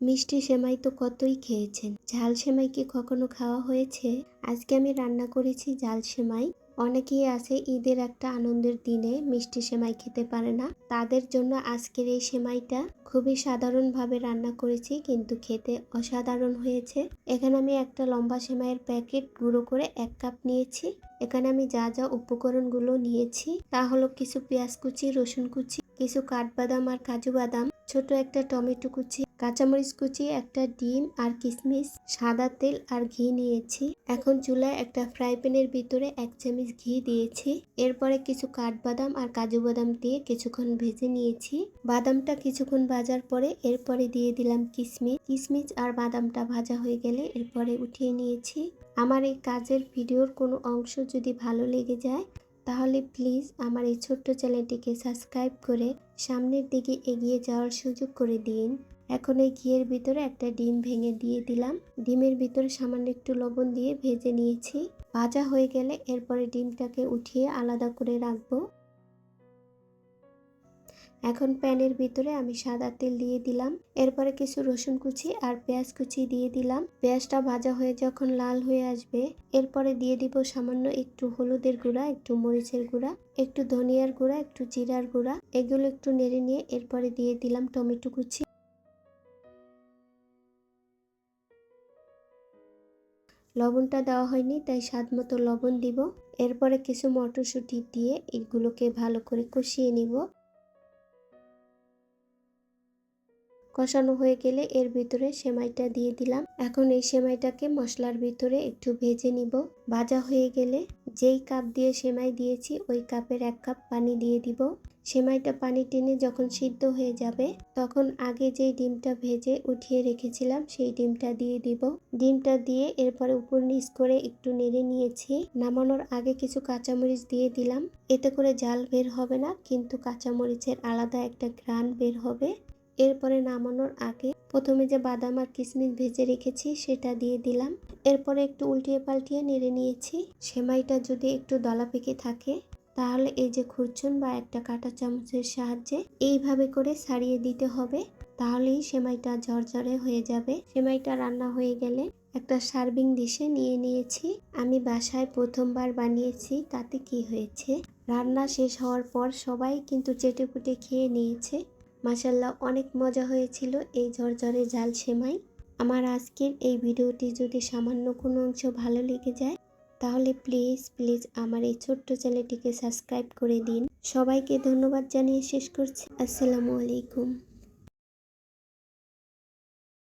মিষ্টি সেমাই তো কতই খেয়েছেন, ঝাল সেমাই কি কখনো খাওয়া হয়েছে? আজকে আমি রান্না করেছি ঝাল সেমাই। অনেকেই আছে ঈদের একটা আনন্দের দিনে মিষ্টি সেমাই খেতে পারে না, তাদের জন্য আজকের এই সেমাইটা খুবই সাধারণভাবে রান্না করেছি, কিন্তু খেতে অসাধারণ হয়েছে। এখানে আমি একটা লম্বা সেমাইয়ের প্যাকেট গুঁড়ো করে 1 কাপ নিয়েছি। এখানে আমি যা যা উপকরণগুলো নিয়েছি তা হলো কিছু পেঁয়াজ কুচি, রসুন কুচি, কিছু কাঠবাদাম আর কাজু বাদাম, ছোট একটা টমেটো কুচি, কাঁচামরিচ কুচি, একটা ডিম আর কিশমিশ, সাদা তেল আর ঘি নিয়েছি। এখন চুলায় একটা ফ্রাই প্যানের ভিতরে 1 চামচ ঘি দিয়েছি। এরপরে কিছু কাঠবাদাম আর কাজু বাদাম দিয়ে কিছুক্ষণ ভেজে নিয়েছি। বাদামটা কিছুক্ষণ ভাজার পরে এরপরে দিয়ে দিলাম কিশমিশ আর বাদামটা ভাজা হয়ে গেলে এরপরে উঠিয়ে নিয়েছি। আমার এই কাজের ভিডিওর কোনো অংশ যদি ভালো লেগে যায় তাহলে প্লিজ আমার এই ছোট্ট চ্যানেলটিকে সাবস্ক্রাইব করে সামনের দিকে এগিয়ে যাওয়ার সুযোগ করে দিন। এখন এই ঘিয়ের ভিতরে একটা ডিম ভেঙে দিয়ে দিলাম। ডিমের ভিতরে সামান্য একটু লবণ দিয়ে ভেজে নিয়েছি। ভাজা হয়ে গেলে এরপরে ডিমটাকে উঠিয়ে আলাদা করে রাখবো। এখন প্যানের ভিতরে আমি সাদা তেল দিয়ে দিলাম। এরপরে কিছু রসুন কুচি আর পেঁয়াজ কুচি দিয়ে দিলাম। পেঁয়াজটা ভাজা হয়ে যখন লাল হয়ে আসবে এরপরে দিয়ে দিব সামান্য একটু হলুদের গুঁড়া, একটু মরিচের গুঁড়া, একটু ধনিয়ার গুঁড়া, একটু জিরার গুঁড়া। এগুলো একটু নেড়ে নিয়ে এরপরে দিয়ে দিলাম টমেটো কুচি। লবণটা দেওয়া হয়নি তাই স্বাদ মতো লবণ দিব। এরপরে কিছু মটরশুঁটি দিয়ে এগুলোকে ভালো করে কষিয়ে নিব। কষানো হয়ে গেলে এর ভিতরে সেমাইটা দিয়ে দিলাম। এখন এই সেমাইটাকে মশলার ভিতরে একটু ভেজে নিব। ভাজা হয়ে গেলে যেই কাপ দিয়ে সেমাই দিয়েছি ওই কাপের 1 কাপ পানি দিয়ে দিব। সেমাইটা পানি টেনে যখন সিদ্ধ হয়ে যাবে তখন আগে যেই ডিমটা ভেজে উঠিয়ে রেখেছিলাম সেই ডিমটা দিয়ে দিব। ডিমটা দিয়ে এরপরে উপর নিচ করে একটু নেড়ে নিয়েছি। নামানোর আগে কিছু কাঁচামরিচ দিয়ে দিলাম। এতে করে ঝাল বের হবে না, কিন্তু কাঁচামরিচের আলাদা একটা ঘ্রাণ বের হবে। এরপরে নামানোর আগে প্রথমে যে বাদাম আর কিশমিশ ভেজে রেখেছি সেটা দিয়ে দিলাম। এরপরে একটু উল্টিয়ে পাল্টিয়ে নেড়ে নিয়েছি। সেমাইটা যদি একটু দলা পেকে থাকে তাহলে এই যে খুরচুন বা একটা কাঁটা চামচের সাহায্যে এইভাবে করে ছাড়িয়ে দিতে হবে, তাহলেই সেমাইটা ঝরঝরে হয়ে যাবে। সেমাইটা রান্না হয়ে গেলে একটা সার্ভিং ডিশে নিয়ে নিয়েছি। আমি বাসায় প্রথমবার বানিয়েছি, তাতে কি হয়েছে, রান্না শেষ হওয়ার পর সবাই কিন্তু চেটেপুটে খেয়ে নিয়েছে। মাশাআল্লাহ, অনেক মজা হয়েছিল এই ঝরঝরে ঝাল সেমাই। আমার আজকের এই ভিডিওটি যদি সামান্য কোনো অংশ ভালো লেগে যায় তাহলে প্লিজ আমার এই ছোট্ট চ্যানেলটিকে সাবস্ক্রাইব করে দিন। সবাইকে ধন্যবাদ জানিয়ে শেষ করছি। আসসালামু আলাইকুম।